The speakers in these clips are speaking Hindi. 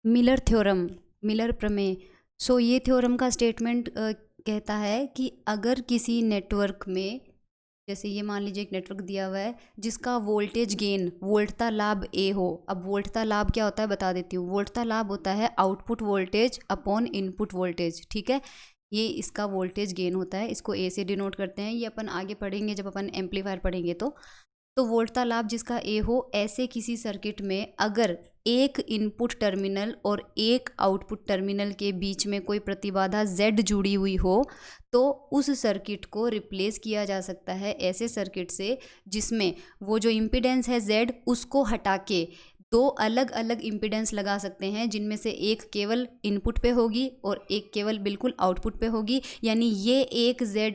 मिलर थ्योरम, मिलर प्रमेय। सो ये थ्योरम का स्टेटमेंट कहता है कि अगर किसी नेटवर्क में, जैसे ये मान लीजिए एक नेटवर्क दिया हुआ है जिसका वोल्टेज गेन, वोल्टता लाभ ए हो। अब वोल्टता लाभ क्या होता है बता देती हूँ। वोल्टता लाभ होता है output voltage upon input voltage, ठीक है। ये इसका वोल्टेज गेन होता है, इसको ए से डिनोट करते हैं। ये अपन आगे पढ़ेंगे जब अपन एम्पलीफायर पढ़ेंगे तो वोल्टता लाभ जिसका ए हो, ऐसे किसी सर्किट में अगर एक इनपुट टर्मिनल और एक आउटपुट टर्मिनल के बीच में कोई प्रतिबाधा Z जुड़ी हुई हो तो उस सर्किट को रिप्लेस किया जा सकता है ऐसे सर्किट से जिसमें वो जो इम्पीडेंस है Z उसको हटा के दो अलग अलग इम्पीडेंस लगा सकते हैं, जिनमें से एक केवल इनपुट पे होगी और एक केवल बिल्कुल आउटपुट पे होगी। यानी ये एक Z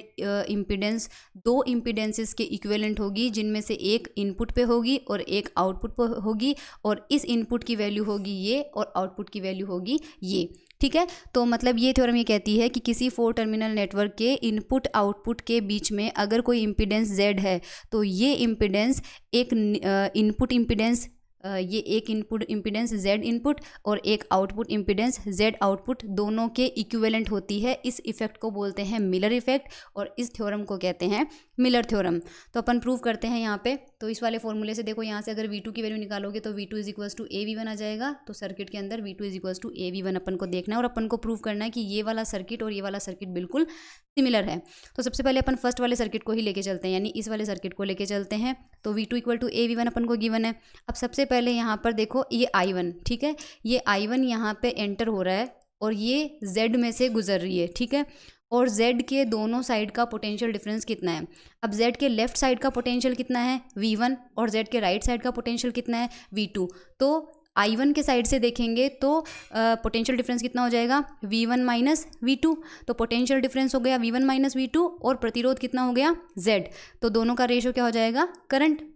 इम्पीडेंस दो इम्पीडेंसेस के इक्विवेलेंट होगी, जिनमें से एक इनपुट पे होगी और एक आउटपुट पे होगी, और इस इनपुट की वैल्यू होगी ये और आउटपुट की वैल्यू होगी ये, ठीक है। तो मतलब ये थ्योरम ये कहती है कि किसी 4 टर्मिनल नेटवर्क के इनपुट आउटपुट के बीच में अगर कोई इम्पीडेंस Z है तो ये इम्पीडेंस एक इनपुट इम्पीडेंस, ये एक इनपुट इम्पीडेंस Z इनपुट और एक आउटपुट इम्पीडेंस Z आउटपुट दोनों के इक्विवेलेंट होती है। इस इफेक्ट को बोलते हैं मिलर इफेक्ट और इस थ्योरम को कहते हैं मिलर थ्योरम। तो अपन प्रूव करते हैं यहाँ पे। तो इस वाले फॉर्मूले से देखो, यहाँ से अगर V2 की वैल्यू निकालोगे तो V2 is equals to AV1 आ जाएगा। तो सर्किट के अंदर V2 is equals to AV1 अपन को देखना है और अपन को प्रूव करना है कि ये वाला सर्किट और ये वाला सर्किट बिल्कुल सिमिलर है। तो सबसे पहले अपन फर्स्ट वाले सर्किट को ही लेके चलते हैं, यानी इस वाले सर्किट को लेके चलते हैं। तो V2 इक्वल टू AV1 अपन को गिवन है। अब सबसे पहले यहाँ पर देखो ये I1, ठीक है, ये I1 यहाँ पे एंटर हो रहा है और ये Z में से गुजर रही है, ठीक है। और Z के दोनों साइड का पोटेंशियल डिफरेंस कितना है। अब Z के लेफ्ट साइड का पोटेंशियल कितना है V1 और Z के राइट साइड का पोटेंशियल कितना है V2। तो I1 के साइड से देखेंगे तो पोटेंशियल डिफरेंस कितना हो जाएगा V1 माइनस V2। तो पोटेंशियल डिफरेंस हो गया V1 माइनस V2 और प्रतिरोध कितना हो गया Z। तो दोनों का रेशियो क्या हो जाएगा करंट।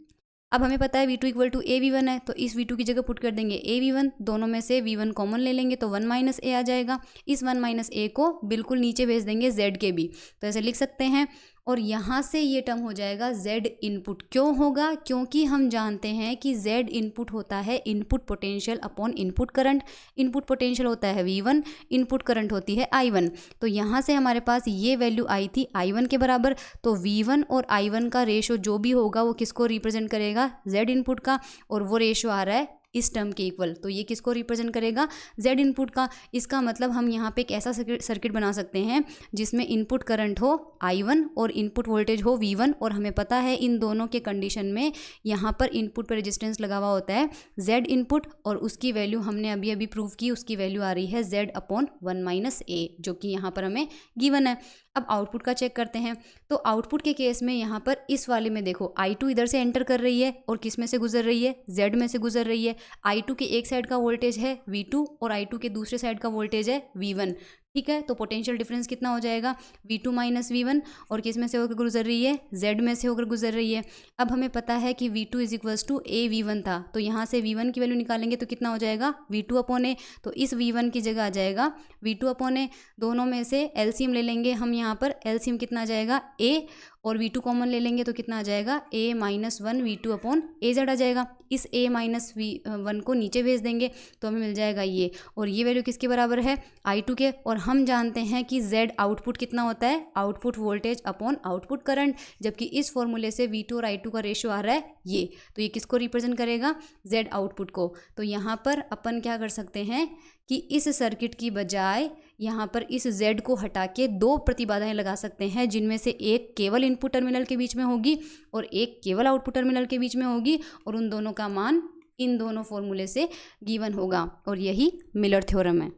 अब हमें पता है V2 इक्वल टू AV1 है, तो इस V2 की जगह पुट कर देंगे AV1। दोनों में से V1 कॉमन ले लेंगे तो 1 माइनस A आ जाएगा। इस 1 माइनस A को बिल्कुल नीचे भेज देंगे Z के भी, तो ऐसे लिख सकते हैं। और यहाँ से ये टर्म हो जाएगा Z इनपुट। क्यों होगा, क्योंकि हम जानते हैं कि Z इनपुट होता है input potential upon input current. Input potential होता है V1, इनपुट करंट होती है I1। तो यहाँ से हमारे पास ये वैल्यू आई थी I1 के बराबर। तो V1 और I1 का रेशो जो भी होगा वो किसको रिप्रेजेंट करेगा Z इनपुट का, और वो रेशो आ रहा है इस टर्म के इक्वल। तो ये किसको रिप्रेजेंट करेगा Z इनपुट का। इसका मतलब हम यहाँ पे एक ऐसा सर्किट बना सकते हैं जिसमें इनपुट करंट हो I1 और इनपुट वोल्टेज हो V1, और हमें पता है इन दोनों के कंडीशन में यहाँ पर इनपुट पर रेजिस्टेंस लगा हुआ होता है Z इनपुट, और उसकी वैल्यू हमने अभी अभी प्रूव की, उसकी वैल्यू आ रही है Z अपॉन 1 माइनस A, जो कि यहाँ पर हमें गिवन है। अब आउटपुट का चेक करते हैं। तो आउटपुट के केस में यहाँ पर इस वाले में देखो I2 इधर से एंटर कर रही है और किस में से गुजर रही है Z में से गुजर रही है। I2 के एक साइड का वोल्टेज है V2 और I2 के दूसरे साइड का वोल्टेज है V1, ठीक है। तो पोटेंशियल डिफरेंस कितना हो जाएगा V2 माइनस V1, और किस में से होकर गुजर रही है Z में से होकर गुजर रही है। अब हमें पता है कि V2 is equals to AV1 था, तो यहाँ से V1 की वैल्यू निकालेंगे तो कितना हो जाएगा V2 अपॉन A। तो इस V1 की जगह आ जाएगा V2 अपॉन A। दोनों में से एलसीएम ले लेंगे हम, यहाँ पर एलसीएम कितना आ जाएगा A, और V2 कॉमन ले लेंगे तो कितना आ जाएगा A minus 1 V2 upon AZ आ जाएगा। इस A माइनस V1 को नीचे भेज देंगे तो हमें मिल जाएगा ये, और ये वैल्यू किसके बराबर है I2 के। और हम जानते हैं कि Z आउटपुट कितना होता है output voltage upon output current, जबकि इस फॉर्मूले से V2 और I2 का रेशियो आ रहा है ये। तो ये किसको रिप्रेजेंट करेगा Z आउटपुट को। तो यहाँ पर अपन क्या कर सकते हैं कि इस सर्किट की बजाय यहाँ पर इस Z को हटा के दो प्रतिबाधाएं लगा सकते हैं, जिनमें से एक केवल इनपुट टर्मिनल के बीच में होगी और एक केवल आउटपुट टर्मिनल के बीच में होगी, और उन दोनों का मान इन दोनों फॉर्मूले से गिवन होगा, और यही मिलर थ्योरम है।